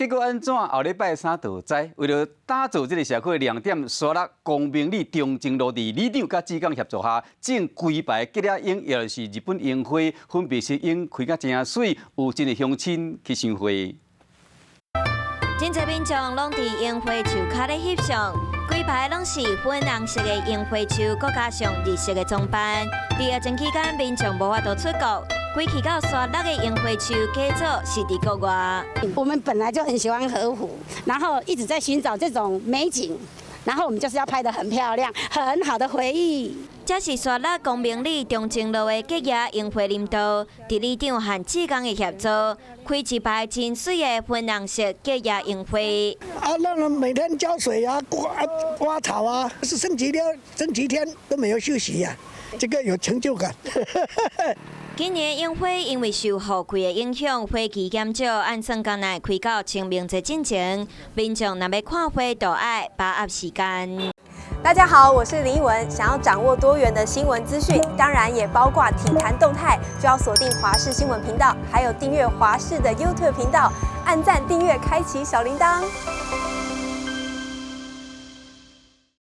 结果安怎？后礼拜三就知。为了打造这个社区的亮点，沙鹿公明里中正路伫里长甲职工协助下，种规排吉野樱，也就是日本樱花，分别是樱开甲真水，有真侪乡亲去赏花。真侪民众拢伫樱花树骹咧翕相，规排拢是粉红色的樱花树，佮加上日式的装扮。伫疫情期间，民众无法度出国。 归去到沙鹿的樱花树改造是伫国外。我们本来就很喜欢河湖，然后一直在寻找这种美景，然后我们就是要拍得很漂亮，很好的回忆。这是沙鹿公明里中正路的吉野樱花林道，伫里长和职工的协作，开一排真水的粉红色吉野樱花。让人每天浇水啊，刮草啊，是星期六、星期天都没有休息呀、这个有成就感。今年樱花因为受雨季的影响，花期减少，按算工内开到清明节之前，民众若要看花，就爱把握时间。大家好，我是林依文。想要掌握多元的新闻资讯，当然也包括体坛动态，就要锁定华视新闻频道，还有订阅华视的 YouTube 频道，按赞、订阅、开启小铃铛。